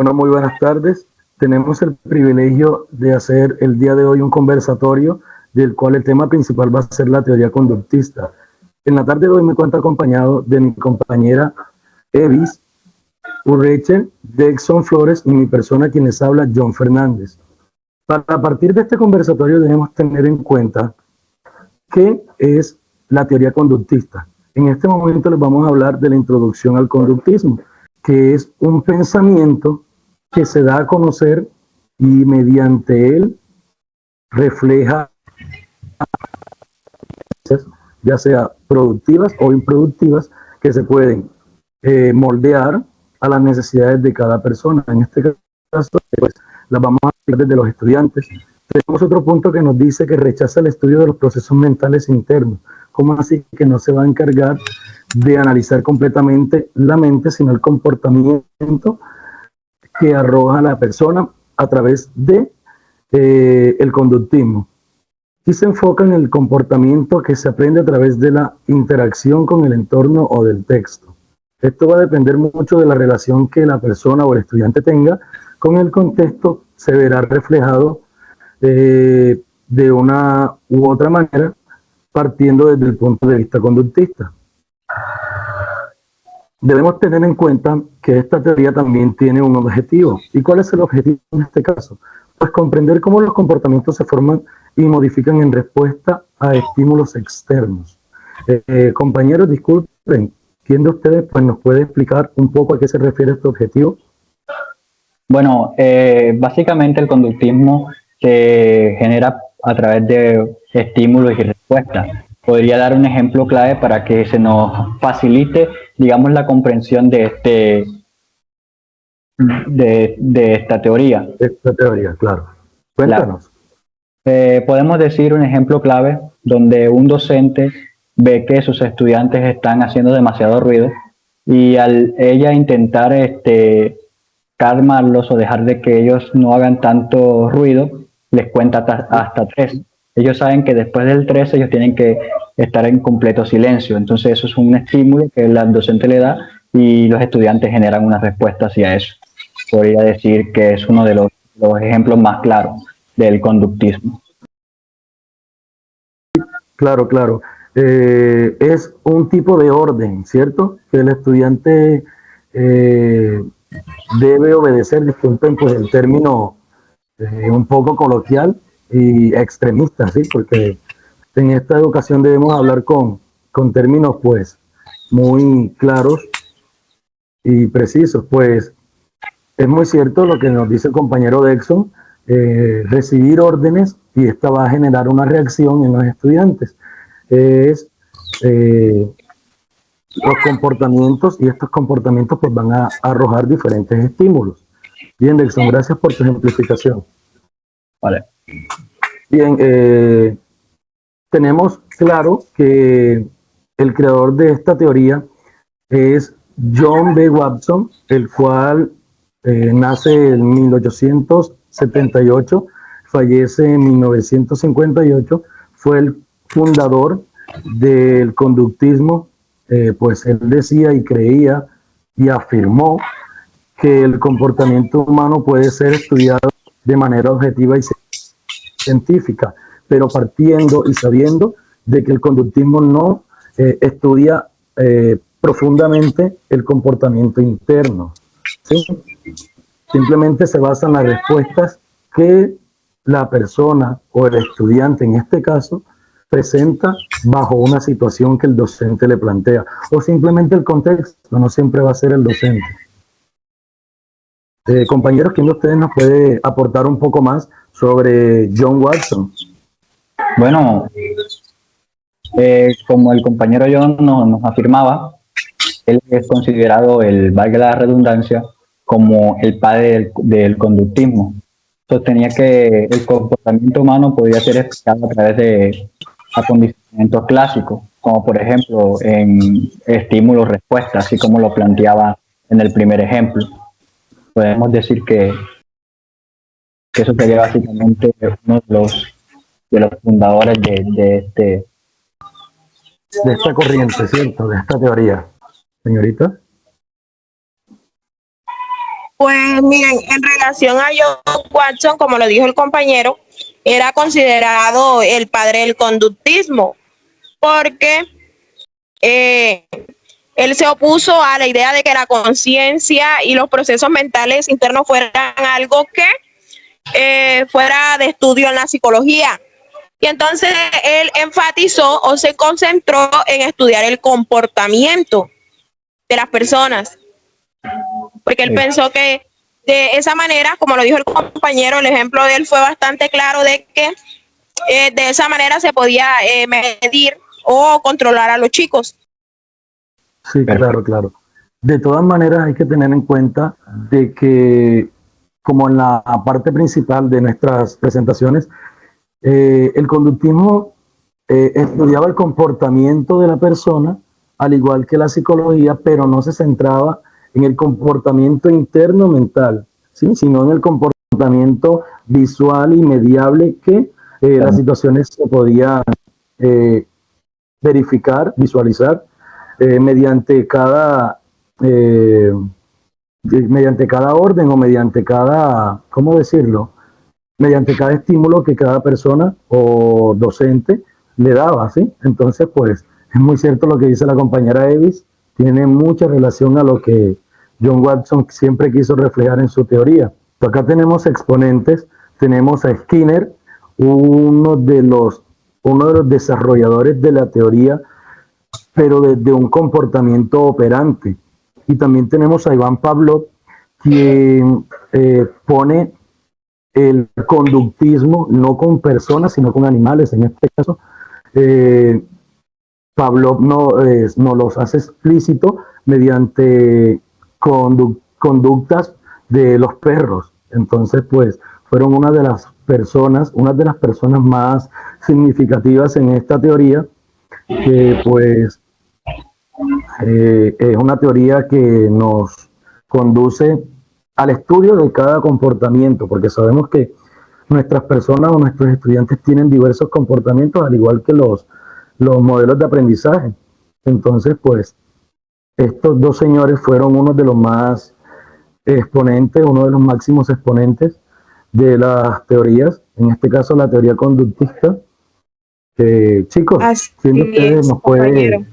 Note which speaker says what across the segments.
Speaker 1: Bueno, muy buenas tardes. Tenemos el privilegio de hacer el día de hoy un conversatorio del cual el tema principal va a ser la teoría conductista. En la tarde de hoy me encuentro acompañado de mi compañera Evis Urrechel, Dexon Flores y mi persona quien les habla, John Fernández. Para partir de este conversatorio debemos tener en cuenta qué es la teoría conductista. En este momento les vamos a hablar de la introducción al conductismo, que es un pensamiento que se da a conocer y mediante él refleja, ya sea productivas o improductivas, que se pueden moldear a las necesidades de cada persona. En este caso, pues, las vamos a hablar desde los estudiantes. Tenemos otro punto que nos dice que rechaza el estudio de los procesos mentales internos. ¿Cómo así que no se va a encargar de analizar completamente la mente, sino el comportamiento que arroja la persona a través de el conductismo? Y se enfoca en el comportamiento que se aprende a través de la interacción con el entorno o del texto. Esto va a depender mucho de la relación que la persona o el estudiante tenga con el contexto, se verá reflejado de una u otra manera, partiendo desde el punto de vista conductista. Debemos tener en cuenta que esta teoría también tiene un objetivo. ¿Y cuál es el objetivo en este caso? Pues comprender cómo los comportamientos se forman y modifican en respuesta a estímulos externos. Compañeros, disculpen, ¿quién de ustedes pues, nos puede explicar un poco a qué se refiere este objetivo?
Speaker 2: Bueno, básicamente el conductismo se genera a través de estímulos y respuestas. Podría dar un ejemplo clave para que se nos facilite, digamos, la comprensión de esta teoría.
Speaker 1: Esta teoría, claro. Cuéntanos.
Speaker 2: Podemos decir un ejemplo clave donde un docente ve que sus estudiantes están haciendo demasiado ruido y al ella intentar calmarlos o dejar de que ellos no hagan tanto ruido, les cuenta hasta 3. Ellos saben que después del 3 ellos tienen que estar en completo silencio. Entonces eso es un estímulo que el docente le da y los estudiantes generan una respuesta hacia eso. Podría decir que es uno de los ejemplos más claros del conductismo.
Speaker 1: Claro, claro. Es un tipo de orden, ¿cierto? Que el estudiante debe obedecer, disculpen pues el término un poco coloquial y extremista, ¿sí? Porque en esta educación debemos hablar con términos pues muy claros y precisos. Pues es muy cierto lo que nos dice el compañero Dexon, recibir órdenes y esta va a generar una reacción en los estudiantes. Es los comportamientos y estos comportamientos pues van a arrojar diferentes estímulos. Bien, Dexon, gracias por tu ejemplificación.
Speaker 2: Vale.
Speaker 1: Bien, tenemos claro que el creador de esta teoría es John B. Watson, el cual nace en 1878, fallece en 1958, fue el fundador del conductismo. Pues él decía y creía y afirmó que el comportamiento humano puede ser estudiado de manera objetiva y científica, pero partiendo y sabiendo de que el conductismo no estudia profundamente el comportamiento interno, ¿sí? Simplemente se basa en las respuestas que la persona o el estudiante en este caso presenta bajo una situación que el docente le plantea, o simplemente el contexto, no siempre va a ser el docente. Compañeros, ¿quién de ustedes nos puede aportar un poco más sobre John Watson?
Speaker 2: Bueno, como el compañero John nos afirmaba, él es considerado, valga la redundancia, como el padre del conductismo. Sostenía que el comportamiento humano podía ser explicado a través de acondicionamientos clásicos, como por ejemplo en estímulos-respuestas, así como lo planteaba en el primer ejemplo. Podemos decir que eso sería básicamente uno de los fundadores de
Speaker 1: esta corriente, ¿cierto? De esta teoría. Señorita.
Speaker 3: Pues miren, en relación a John Watson, como lo dijo el compañero, era considerado el padre del conductismo, porque eh, él se opuso a la idea de que la conciencia y los procesos mentales internos fueran algo que fuera de estudio en la psicología. Y entonces él enfatizó o se concentró en estudiar el comportamiento de las personas, porque él
Speaker 2: Sí.
Speaker 3: pensó que de esa manera, como lo dijo el compañero, el ejemplo de él fue bastante claro de que de esa manera se podía medir o controlar a los chicos.
Speaker 1: Sí, claro, claro. De todas maneras, hay que tener en cuenta de que, como en la parte principal de nuestras presentaciones, el conductismo estudiaba el comportamiento de la persona, al igual que la psicología, pero no se centraba en el comportamiento interno mental, ¿sí? Sino en el comportamiento visual y mediable que las situaciones se podían eh, verificar, visualizar mediante eh, mediante cada orden o mediante cada, ¿cómo decirlo? Mediante cada estímulo que cada persona o docente le daba, ¿sí? Entonces, pues, es muy cierto lo que dice la compañera Evis, tiene mucha relación a lo que John Watson siempre quiso reflejar en su teoría. Acá tenemos exponentes, tenemos a Skinner, uno de los, uno de los desarrolladores de la teoría, pero desde un comportamiento operante. Y también tenemos a Iván Pavlov, quien pone el conductismo no con personas, sino con animales. En este caso, eh, Pavlov no los hace explícito mediante conductas de los perros. Entonces, pues, fueron una de las personas más significativas en esta teoría, que pues es una teoría que nos conduce al estudio de cada comportamiento, porque sabemos que nuestras personas o nuestros estudiantes tienen diversos comportamientos, al igual que los modelos de aprendizaje. Entonces, pues, estos dos señores fueron uno de los más exponentes, uno de los máximos exponentes de las teorías, en este caso la teoría conductista. Chicos,
Speaker 3: Así
Speaker 1: ¿quién de ustedes
Speaker 3: es,
Speaker 1: nos puede
Speaker 3: compañero.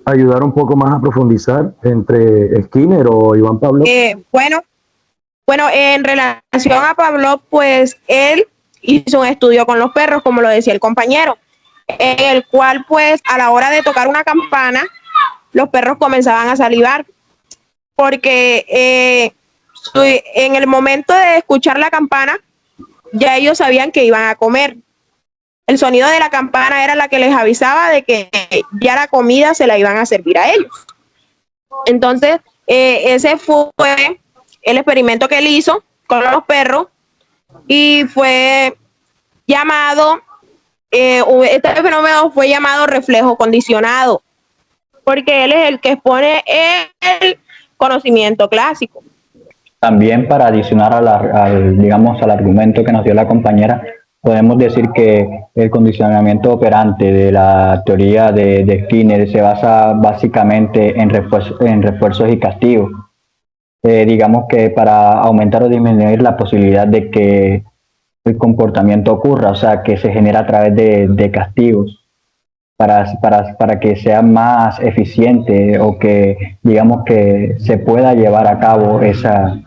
Speaker 1: ayudar un poco más a profundizar entre Skinner o Iván Pablo?
Speaker 3: Bueno, en relación a Pablo, pues él hizo un estudio con los perros, como lo decía el compañero, en el cual pues a la hora de tocar una campana, los perros comenzaban a salivar, porque en el momento de escuchar la campana, ya ellos sabían que iban a comer. El sonido de la campana era la que les avisaba de que ya la comida se la iban a servir a ellos. Entonces, ese fue el experimento que él hizo con los perros y fue llamado, este fenómeno fue llamado reflejo condicionado, porque él es el que expone el conocimiento clásico.
Speaker 2: También para adicionar digamos, al argumento que nos dio la compañera, podemos decir que el condicionamiento operante de la teoría de Skinner se basa básicamente en refuerzos y castigos. Digamos que para aumentar o disminuir la posibilidad de que el comportamiento ocurra, o sea, que se genera a través de castigos. Para que sea más eficiente o que digamos que se pueda llevar a cabo esa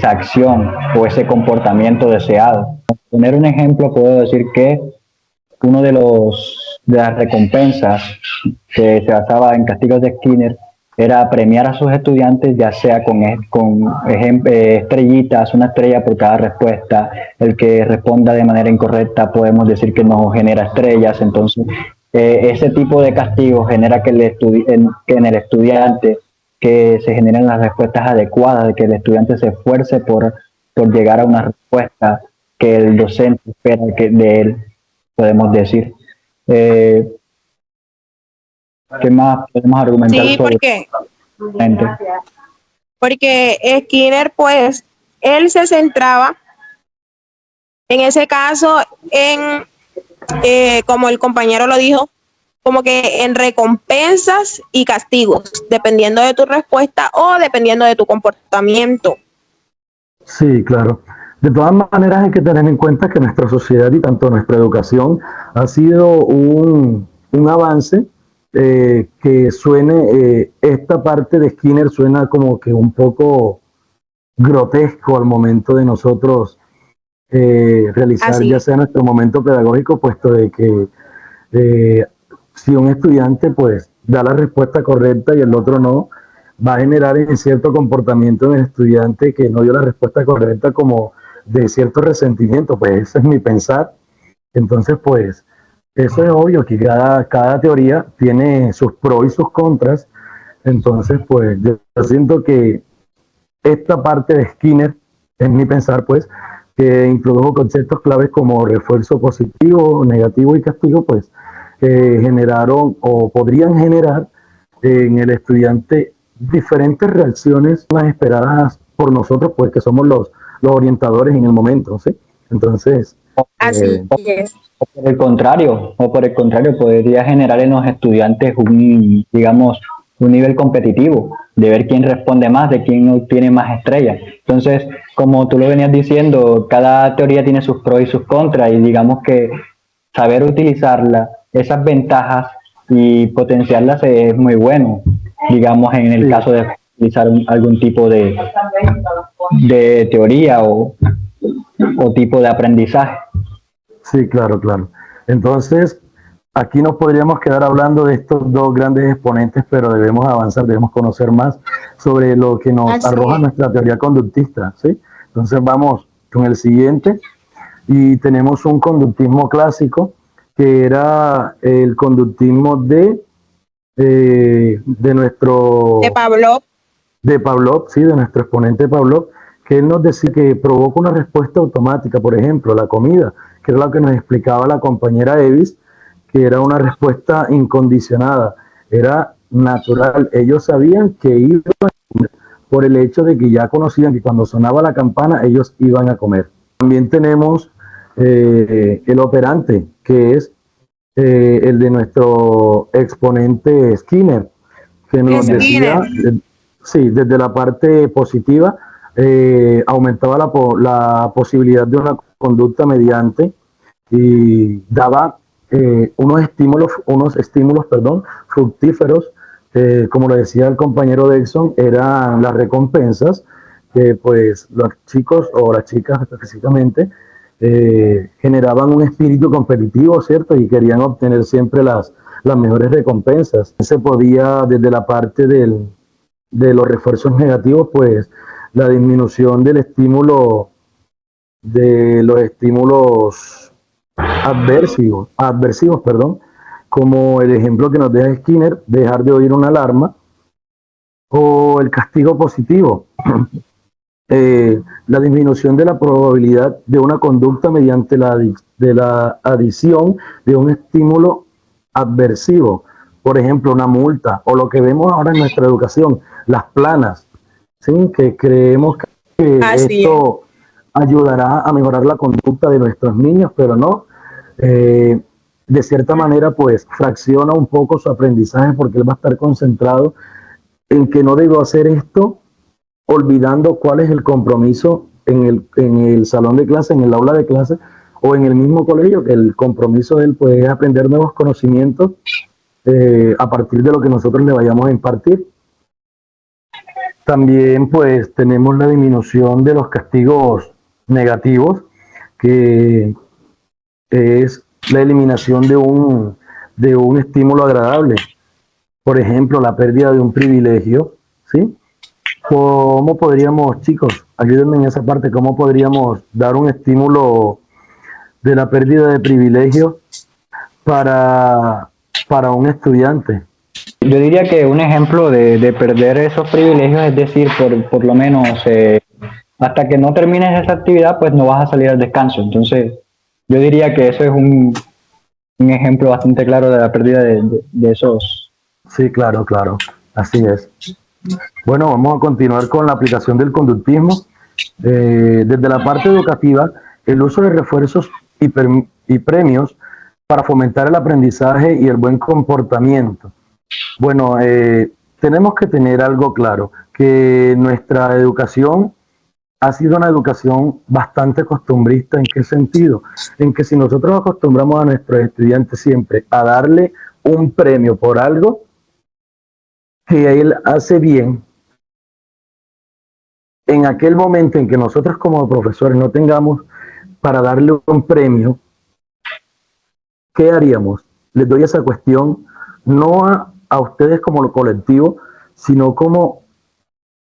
Speaker 2: acción o ese comportamiento deseado. Por poner un ejemplo, puedo decir que uno de las recompensas que se basaba en castigos de Skinner era premiar a sus estudiantes, ya sea con estrellitas, una estrella por cada respuesta. El que responda de manera incorrecta podemos decir que no genera estrellas. Entonces, ese tipo de castigo genera que en el estudiante que se generen las respuestas adecuadas, de que el estudiante se esfuerce por llegar a una respuesta que el docente espera de él, podemos decir. ¿Qué más podemos argumentar
Speaker 3: Sí,
Speaker 2: sobre
Speaker 3: porque Skinner, pues, él se centraba en ese caso en, como el compañero lo dijo, como que en recompensas y castigos, dependiendo de tu respuesta o dependiendo de tu comportamiento.
Speaker 1: Sí, claro. De todas maneras hay que tener en cuenta que nuestra sociedad y tanto nuestra educación ha sido un avance que suene, esta parte de Skinner suena como que un poco grotesco al momento de nosotros realizar
Speaker 3: Así
Speaker 1: ya
Speaker 3: es.
Speaker 1: sea nuestro momento pedagógico, puesto de que eh, si un estudiante pues da la respuesta correcta y el otro no, va a generar en cierto comportamiento en el estudiante que no dio la respuesta correcta como de cierto resentimiento, pues ese es mi pensar. Entonces pues eso es obvio que cada teoría tiene sus pros y sus contras. Entonces pues yo siento que esta parte de Skinner, en mi pensar, pues, que introdujo conceptos claves como refuerzo positivo, negativo y castigo, pues, generaron o podrían generar en el estudiante diferentes reacciones más esperadas por nosotros, pues, que somos los orientadores en el momento, ¿sí? Entonces,
Speaker 3: Así
Speaker 1: eh,
Speaker 3: es.
Speaker 2: O por el contrario, podría generar en los estudiantes un, digamos, un nivel competitivo, de ver quién responde más, de quién obtiene más estrellas. Entonces, como tú lo venías diciendo, cada teoría tiene sus pros y sus contras, y digamos que saber utilizarla, esas ventajas y potenciarlas es muy bueno, digamos, en el
Speaker 1: sí,
Speaker 2: caso de utilizar algún tipo de teoría o tipo de aprendizaje.
Speaker 1: sí, claro, claro. Entonces, aquí nos podríamos quedar hablando de estos dos grandes exponentes, pero debemos avanzar, debemos conocer más sobre lo que nos
Speaker 3: Así
Speaker 1: arroja
Speaker 3: es.
Speaker 1: nuestra teoría conductista, ¿sí? Entonces vamos con el siguiente y tenemos un conductismo clásico que era el conductismo de
Speaker 3: De
Speaker 1: nuestro
Speaker 3: Pablo.
Speaker 1: de Pavlov, sí, de nuestro exponente Pavlov, que él nos decía que provoca una respuesta automática, por ejemplo, la comida, que era lo que nos explicaba la compañera Evis, que era una respuesta incondicionada, era natural. Ellos sabían que iban por el hecho de que ya conocían que cuando sonaba la campana ellos iban a comer. También tenemos el operante, que es el de nuestro exponente Skinner, que nos decía,
Speaker 3: Skinner.
Speaker 1: sí, desde la parte positiva, aumentaba la posibilidad de una conducta mediante y daba unos estímulos, fructíferos, como lo decía el compañero Delson, eran las recompensas que pues los chicos o las chicas específicamente generaban un espíritu competitivo, ¿cierto? Y querían obtener siempre las mejores recompensas. Se podía, desde la parte de los refuerzos negativos, pues la disminución del estímulo, de los estímulos adversivos, perdón, como el ejemplo que nos deja Skinner, dejar de oír una alarma, o el castigo positivo, la disminución de la probabilidad de una conducta mediante la adición de un estímulo adversivo, por ejemplo, una multa, o lo que vemos ahora en nuestra educación, las planas, ¿sí? Que creemos que
Speaker 3: Así es.
Speaker 1: esto ayudará a mejorar la conducta de nuestros niños, pero no. Eh, de cierta manera, pues fracciona un poco su aprendizaje porque él va a estar concentrado en que no debo hacer esto, olvidando cuál es el compromiso en el salón de clase, en el aula de clase o en el mismo colegio, que el compromiso de él pues, es aprender nuevos conocimientos a partir de lo que nosotros le vayamos a impartir. También pues tenemos la disminución de los castigos negativos, que es la eliminación de un estímulo agradable. Por ejemplo, la pérdida de un privilegio, ¿sí? ¿Cómo podríamos, chicos, ayúdenme en esa parte, cómo podríamos dar un estímulo de la pérdida de privilegio para, para un estudiante?
Speaker 2: Yo diría que un ejemplo de perder esos privilegios es decir, por lo menos hasta que no termines esa actividad, pues no vas a salir al descanso. Entonces, yo diría que eso es un ejemplo bastante claro de la pérdida de esos.
Speaker 1: Sí, claro, claro, así es. Bueno, vamos a continuar con la aplicación del conductismo. Desde la parte educativa, el uso de refuerzos y premios para fomentar el aprendizaje y el buen comportamiento. Bueno, tenemos que tener algo claro, que nuestra educación ha sido una educación bastante costumbrista. ¿En qué sentido? En que si nosotros acostumbramos a nuestros estudiantes siempre a darle un premio por algo que él hace bien, en aquel momento en que nosotros como profesores no tengamos para darle un premio, ¿qué haríamos? Les doy esa cuestión no a ustedes como colectivo, sino como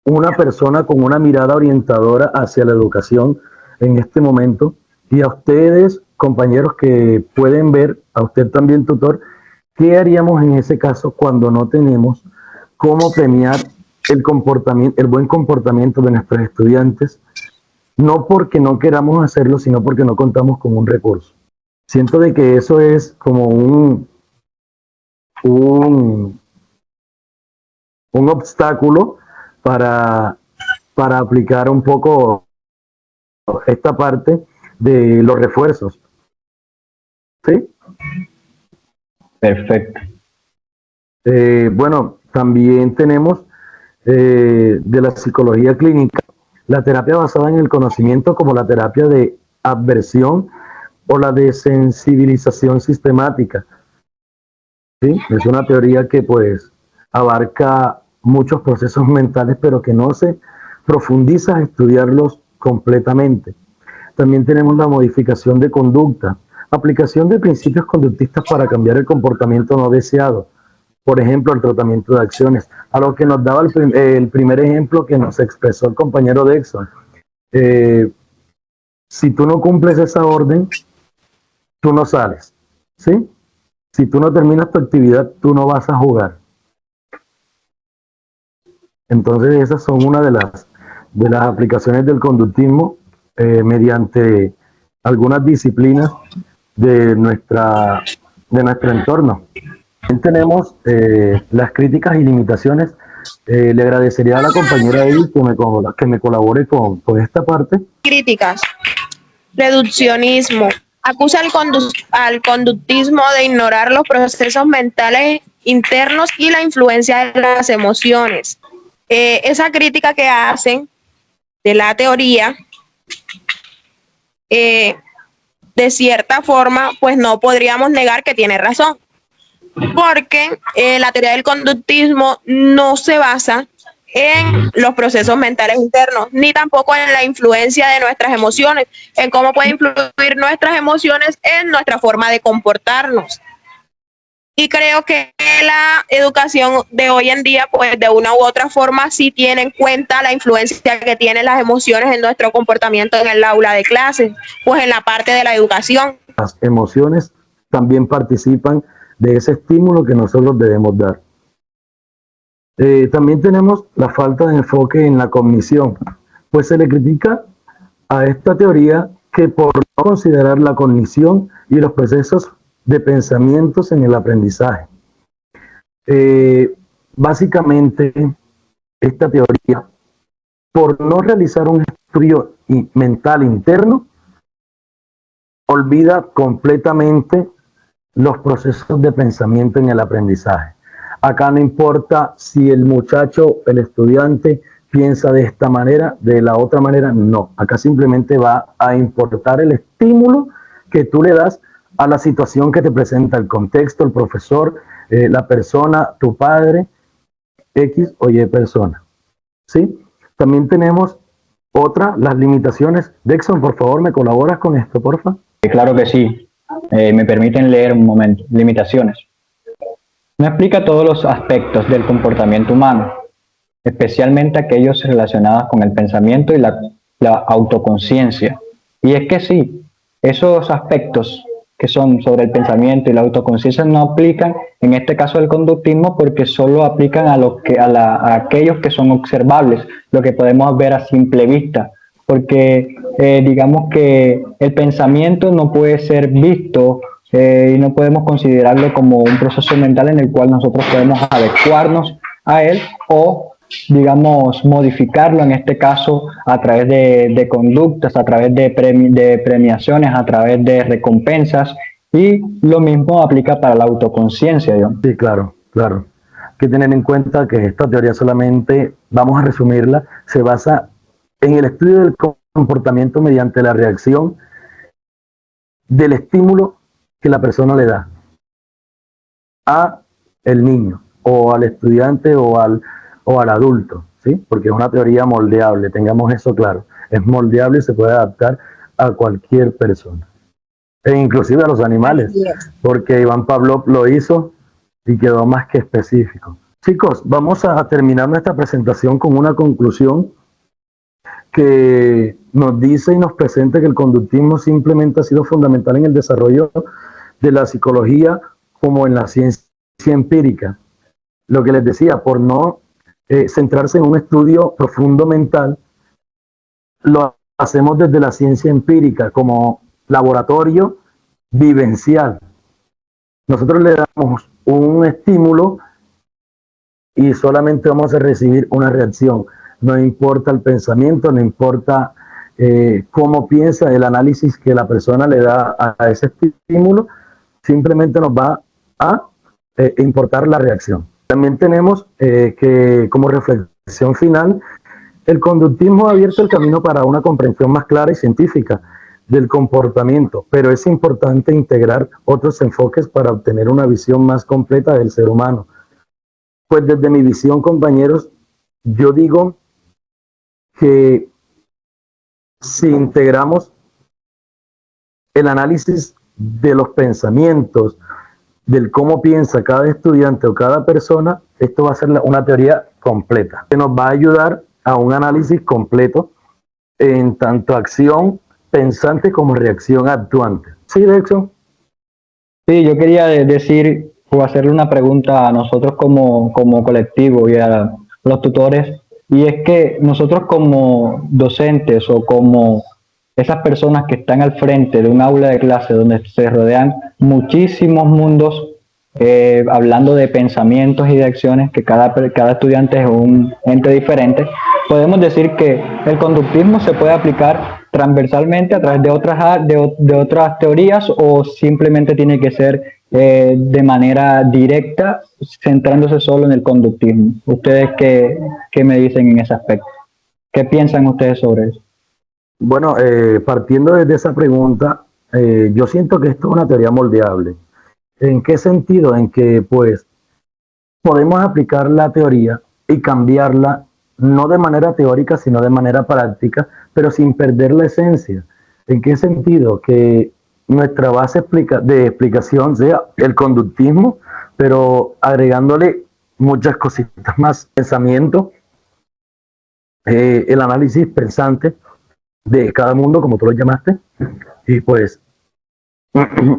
Speaker 1: una persona con una mirada orientadora hacia la educación en este momento, y a ustedes, compañeros que pueden ver, a usted también, tutor, ¿qué haríamos en ese caso cuando no tenemos cómo premiar el comportamiento, el buen comportamiento de nuestros estudiantes? No porque no queramos hacerlo, sino porque no contamos con un recurso. Siento de que eso es como un, un obstáculo para, para aplicar un poco esta parte de los refuerzos. ¿Sí?
Speaker 2: Perfecto.
Speaker 1: Bueno, también tenemos de la psicología clínica la terapia basada en el conocimiento como la terapia de adversión o la de sensibilización sistemática. ¿Sí? Es una teoría que pues abarca muchos procesos mentales, pero que no se profundiza a estudiarlos completamente. También tenemos la modificación de conducta, aplicación de principios conductistas para cambiar el comportamiento no deseado. Por ejemplo, el tratamiento de acciones, a lo que nos daba el primer ejemplo que nos expresó el compañero Dexon. Si tú no cumples esa orden, tú no sales, ¿sí? Si tú no terminas tu actividad, tú no vas a jugar. Entonces, esas son una de las aplicaciones del conductismo mediante algunas disciplinas de nuestro entorno. También tenemos las críticas y limitaciones. Le agradecería a la compañera Edith que me colabore con esta parte.
Speaker 3: Críticas. Reduccionismo. Acusa al conductismo de ignorar los procesos mentales internos y la influencia de las emociones. Esa crítica que hacen de la teoría, de cierta forma, pues no podríamos negar que tiene razón, porque la teoría del conductismo no se basa en los procesos mentales internos, ni tampoco en la influencia de nuestras emociones, en cómo pueden influir nuestras emociones en nuestra forma de comportarnos. Y creo que la educación de hoy en día, pues de una u otra forma, sí tiene en cuenta la influencia que tienen las emociones en nuestro comportamiento en el aula de clases, pues en la parte de la educación.
Speaker 1: Las emociones también participan de ese estímulo que nosotros debemos dar. También tenemos la falta de enfoque en la cognición, pues se le critica a esta teoría que por no considerar la cognición y los procesos de pensamientos en el aprendizaje. Básicamente, esta teoría, por no realizar un estudio mental interno, olvida completamente los procesos de pensamiento en el aprendizaje. Acá no importa si el muchacho, el estudiante, piensa de esta manera, de la otra manera, no. Acá simplemente va a importar el estímulo que tú le das a la situación que te presenta el contexto, el profesor, la persona, tu padre, X o Y persona. ¿Sí? También tenemos las limitaciones. Dexon, por favor, ¿me colaboras con esto, porfa?
Speaker 2: Claro que sí. Me permiten leer un momento. Limitaciones. No explica todos los aspectos del comportamiento humano, especialmente aquellos relacionados con el pensamiento y la autoconciencia. Y es que sí, esos aspectos que son sobre el pensamiento y la autoconciencia no aplican en este caso del conductismo, porque solo aplican a aquellos que son observables, lo que podemos ver a simple vista, porque digamos que el pensamiento no puede ser visto y no podemos considerarlo como un proceso mental en el cual nosotros podemos adecuarnos a él o digamos modificarlo, en este caso a través de conductas, a través de premiaciones, a través de recompensas, y lo mismo aplica para la autoconciencia, John.
Speaker 1: Sí, claro, claro. Hay que tener en cuenta que esta teoría solamente, vamos a resumirla, se basa en el estudio del comportamiento mediante la reacción del estímulo que la persona le da a el niño o al estudiante o al adulto, ¿sí? Porque es una teoría moldeable, tengamos eso claro. Es moldeable y se puede adaptar a cualquier persona, e inclusive a los animales, porque Iván Pavlov lo hizo y quedó más que específico. Chicos, vamos a terminar nuestra presentación con una conclusión que nos dice y nos presenta que el conductismo simplemente ha sido fundamental en el desarrollo de la psicología como en la ciencia empírica. Lo que les decía, por no centrarse en un estudio profundo mental, lo hacemos desde la ciencia empírica como laboratorio vivencial. Nosotros le damos un estímulo y solamente vamos a recibir una reacción. No importa el pensamiento, no importa cómo piensa, el análisis que la persona le da a ese estímulo, simplemente nos va a importar la reacción. También tenemos que, como reflexión final, el conductismo ha abierto el camino para una comprensión más clara y científica del comportamiento, pero es importante integrar otros enfoques para obtener una visión más completa del ser humano. Pues desde mi visión, compañeros, yo digo que si integramos el análisis de los pensamientos, del cómo piensa cada estudiante o cada persona, esto va a ser una teoría completa, que nos va a ayudar a un análisis completo en tanto acción pensante como reacción actuante. ¿Sí, Dexon?
Speaker 2: Sí, yo quería decir o hacerle una pregunta a nosotros como colectivo y a los tutores, y es que nosotros como docentes o como esas personas que están al frente de un aula de clase donde se rodean muchísimos mundos, hablando de pensamientos y de acciones, que cada estudiante es un ente diferente, podemos decir que el conductismo se puede aplicar transversalmente a través de otras teorías, o simplemente tiene que ser de manera directa, centrándose solo en el conductismo. ¿Ustedes qué me dicen en ese aspecto? ¿Qué piensan ustedes sobre eso?
Speaker 1: Bueno, partiendo desde esa pregunta, yo siento que esto es una teoría moldeable. ¿En qué sentido? En que pues podemos aplicar la teoría y cambiarla no de manera teórica, sino de manera práctica, pero sin perder la esencia. ¿En qué sentido? Que nuestra base de explicación sea el conductismo, pero agregándole muchas cositas más, pensamiento, el análisis pensante de cada mundo, como tú lo llamaste, y pues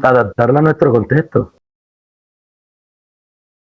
Speaker 1: adaptarla a nuestro contexto.